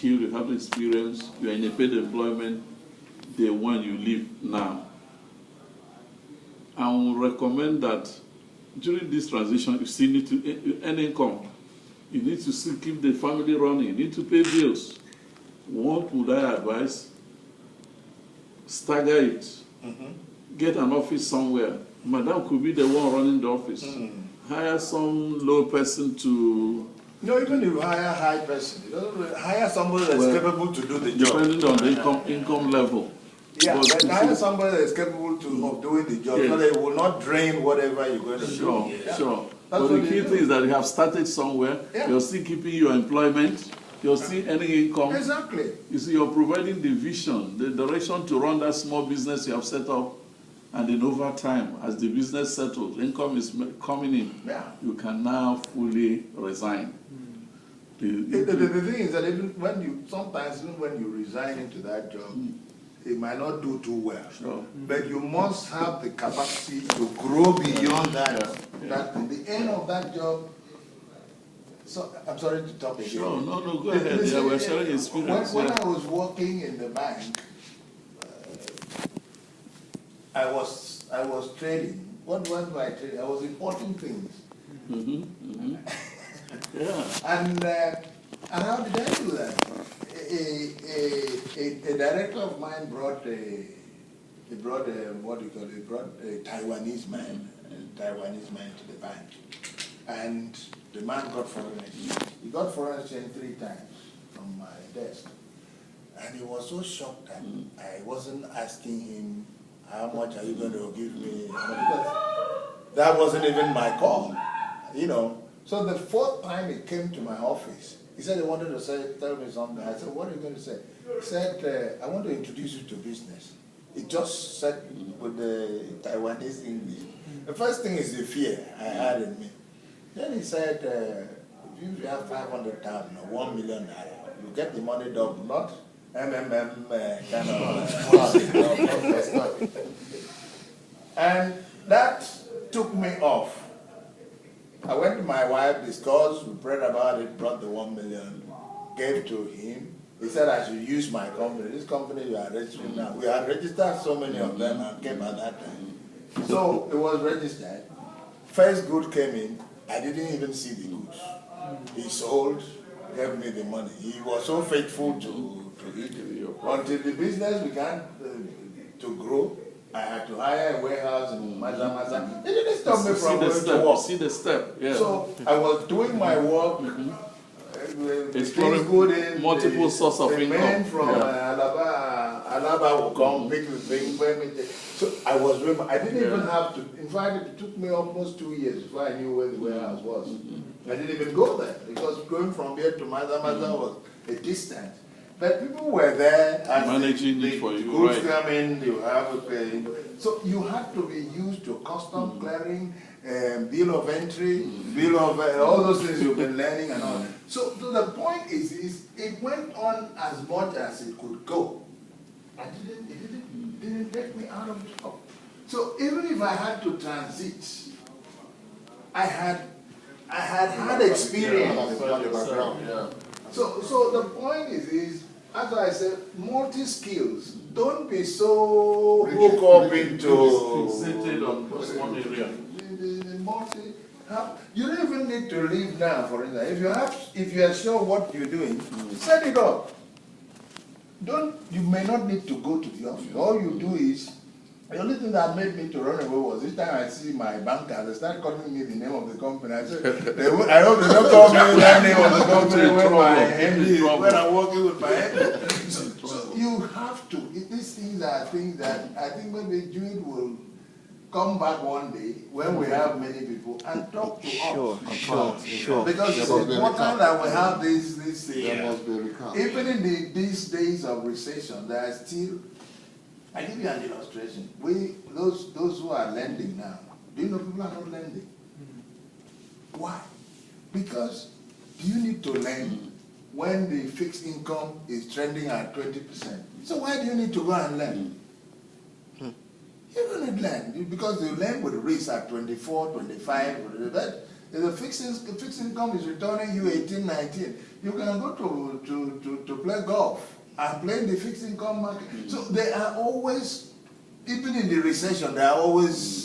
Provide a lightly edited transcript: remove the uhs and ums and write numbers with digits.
skill, you have the experience, you are in a paid employment, the one you leave now. I will recommend that during this transition, you still need to earn income. You need to still keep the family running. You need to pay bills. What would I advise? Stagger it. Get an office somewhere. Madam could be the one running the office. Hire some low person to... No, even if you hire a high person, hire somebody that's capable to do the job. Depending on the income level. Yeah, but hire somebody that is capable of doing the job, so they will not drain whatever you're going to do. Sure. But the key thing is that you have started somewhere, you're still keeping your employment, you're still earning income. Exactly. You see, you're providing the vision, the direction to run that small business you have set up, and then over time, as the business settles, income is coming in, you can now fully resign. The thing is that sometimes even when you resign into that job, it might not do too well. But you must have the capacity to grow beyond that. The end of that job. So I'm sorry to talk again. No, go ahead. We're sharing experience. When I was working in the bank, I was trading. What was my trading? I was importing things. And how did I do that? A director of mine brought a Taiwanese man to the bank, and the man got foreign exchange. He got foreign exchange 3 times from my desk, and he was so shocked that I wasn't asking him how much are you going to give me, because that wasn't even my call, So the 4th time he came to my office, he said he wanted to tell me something. I said, what are you going to say? He said, I want to introduce you to business. He just said with the Taiwanese English. The first thing is the fear I had in me. Then he said, if you have 500,000 or $1 million, you get the money double, not kind of And that took me off. I went to my wife, discussed, we prayed about it, brought the 1 million, gave to him. He said I should use my company. This company you are registering now, we had registered so many of them and came at that time. So it was registered. First good came in, I didn't even see the goods. He sold, gave me the money. He was so faithful to it. Until the business began to grow, I had to hire a warehouse in Maza. It didn't stop me from going to work. See the step, So I was doing my work, exploring multiple sources of income. Men from Alaba would come, pick the thing, so I was doing, I didn't even have to, in fact it took me almost 2 years before I knew where the warehouse was. I didn't even go there, because going from here to Maza was a distance. But people were there as managing it for you, goods come in, you have to pay. So you had to be used to custom clearing, bill of entry, bill of all those things you've been learning and all. So the point is it went on as much as it could go. It didn't take me out of the job. So even if I had to transit, I had experience. So the point is as I said, multi-skills. Don't be so hooked up into fixated on one area. You don't even need to leave now, for instance. If you are sure what you're doing, set it up. You may not need to go to the office. All you do is, the only thing that made me to run away was this time I see my banker, they start calling me the name of the company. I said, I hope they don't call me that name of the company when I'm working with my MD. So you have to. These things are things that I think maybe Jude will come back one day when we have many people and talk to us. Sure. Because it's important that we have this even in these days of recession, there are still. I give you an illustration. Those who are lending now, do you know people are not lending? Why? Because you need to lend when the fixed income is trending at 20%. So why do you need to go and lend? You don't need lend because you lend with risk at 24, 25. If the fixed income is returning you 18, 19, you can go to play golf and play in the fixed income market. So they are always, even in the recession, they are always